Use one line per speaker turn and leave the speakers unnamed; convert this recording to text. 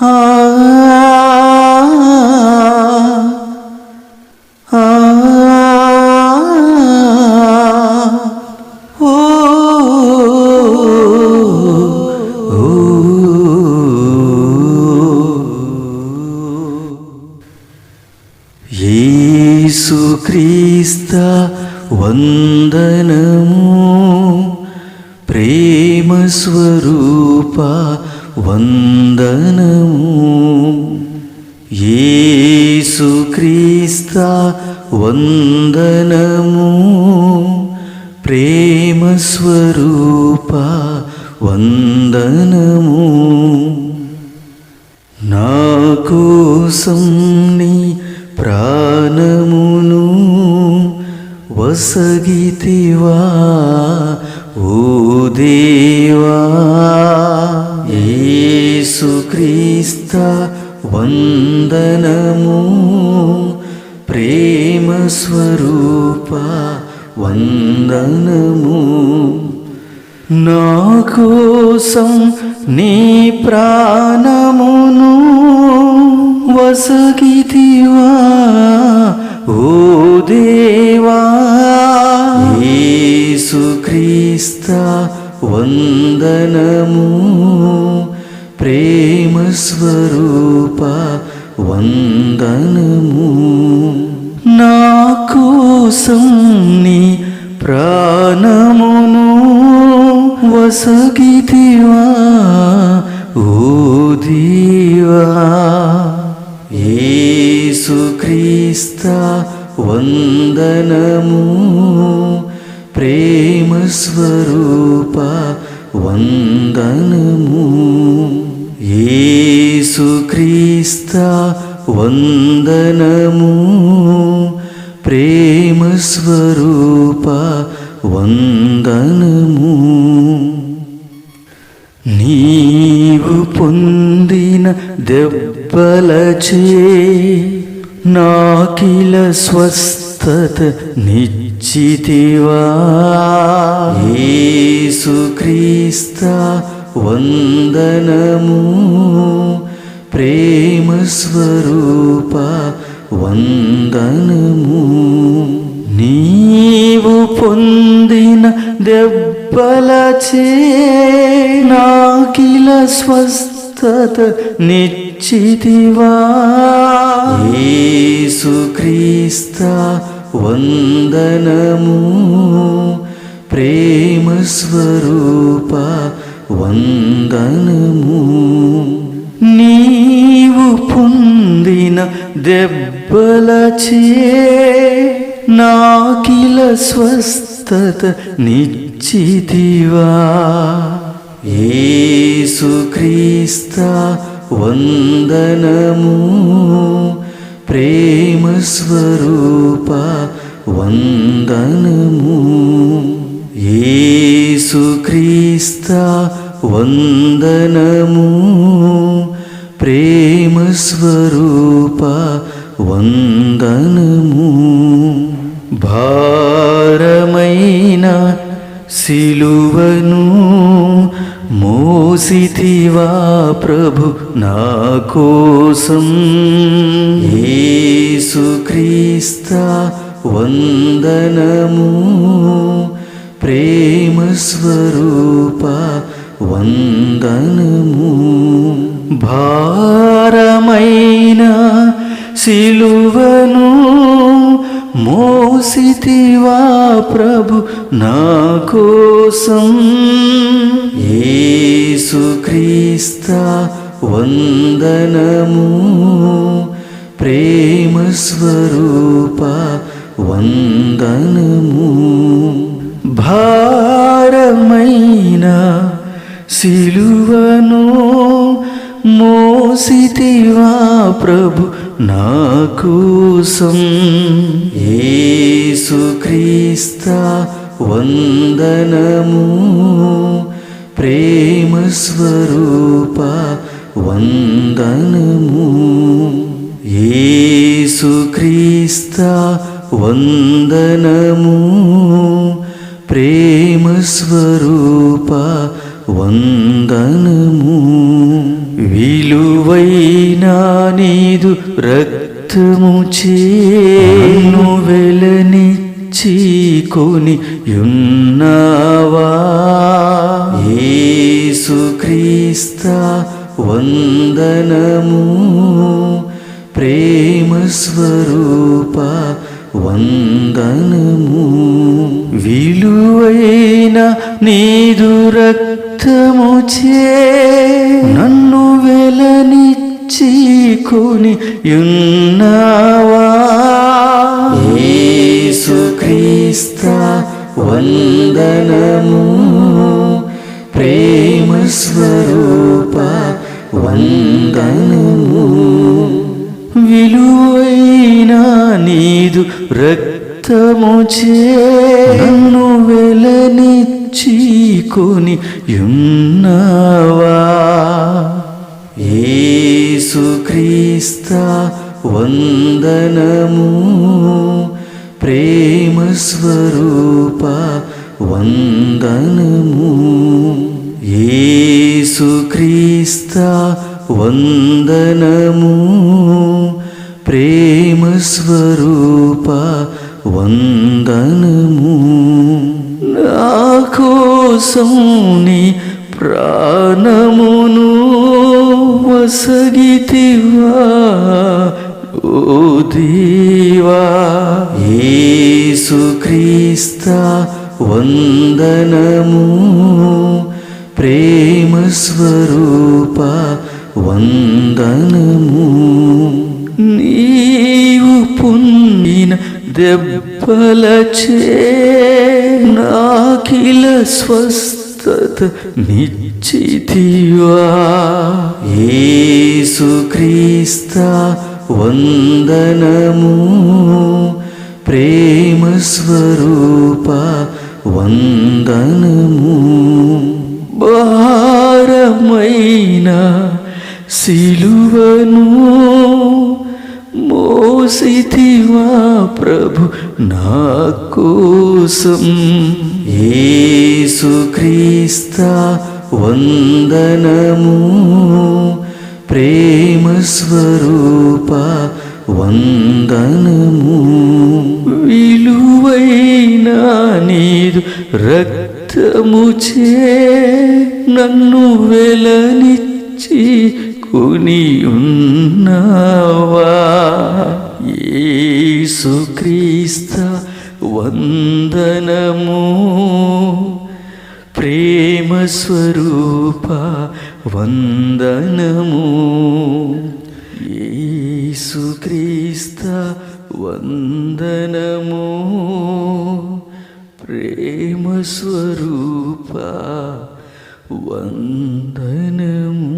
ఆ ఆ ఓ యేసుక్రీస్తా వందనము, ప్రేమ స్వరూప వందనము. యేసుక్రీస్తా వందనము, ప్రేమ స్వరూప వందనము. నా కోసం నీ ప్రాణమును వసగితివా ఓ దేవా. యేసుక్రీస్తా వందనము, ప్రేమ స్వరూప వందనము. నా కోసం నీ ప్రాణమును వసగితివా ఓ దేవా. యేసుక్రీస్తా వందనము, ప్రేమ స్వరూప వందనము. నా కోసం నీ ప్రాణమును వసగితివా ఓ దేవా. యేసుక్రీస్తా వందనము, ప్రేమ స్వరూప వందనము. యేసుక్రీస్తా వందనము, ప్రేమ స్వరూప వందనము. నీవు పొందిన దెబ్బలచే నాకిల స్వస్థత నిశ్చితివా. యేసుక్రీస్తా వందనము, ప్రేమ స్వరూప వందనము. నీవు పొందిన దెబ్బలచే నాకిల స్వస్థత నిశ్చితివా. యేసుక్రీస్తా వందనము, ప్రేమ స్వరూప వందనము. నీవు పొందిన దెబ్బలచే నాకిల స్వస్థత నిశ్చితివా. యేసుక్రీస్తా వందనము, ప్రేమ స్వరూప వందనము. యేసుక్రీస్తా వందనము, ప్రేమ స్వరూప వందనము. భారమైన సిలువను మోసితివా ప్రభు నా కోసం. యేసుక్రీస్తా వందనము, ప్రేమ స్వరూప వందనము. భారమైన సిలువను మోసితివా ప్రభు నా కోసం. యేసుక్రీస్తా వందనము, ప్రేమ స్వరూప వందనము. భారమైన సిలువను మోసితివా ప్రభు నా కోసం. యేసుక్రీస్తా వందనము, ప్రేమ స్వరూప వందనము. యేసుక్రీస్తా వందనము, ప్రేమ స్వరూప వందనము. విలువైన నీదు రక్తము చేను వెలనిచ్చి కొని యున్నావా. యేసుక్రీస్తా వందనము. ప్రేమ స్వరూప వందనము. విలువైన నీదు రక్తము చే నన్ను వెలనిచ్చి కొని యున్నావా. యేసుక్రీస్తా వందనము. ప్రేమ స్వరూప వందనము. విలువైన నీదు రక్తము చే నన్ను వెలనిచ్చి కొని యున్నావా. యేసుక్రీస్తా వందనము. ప్రేమ స్వరూప వందనము. యేసుక్రీస్తా వందనము. ప్రేమ స్వరూప వందనము. నా కోసం నీ ప్రాణమును వసగితివా ఓ దేవా. యేసుక్రీస్తా వందనము. ప్రేమ స్వరూప వందనము. నీవు పొందిన దెబ్బలచే నాకిల స్వస్థత నిశ్చితివా. యేసుక్రీస్తా వందనము. ప్రేమ స్వరూప వందనము. భారమైన సిలువను మోసితివా ప్రభు నా కోసం. యేసుక్రీస్తా వందనము. ప్రేమ స్వరూప వందనము. విలువైన నీదు రక్తము చే నన్ను వెలనిచ్చి కొని ఉన్నావా. యేసుక్రీస్తా వందనము. ప్రేమ స్వరూప వందనము. యేసుక్రీస్తా వందనము. ప్రేమ స్వరూప వందనము.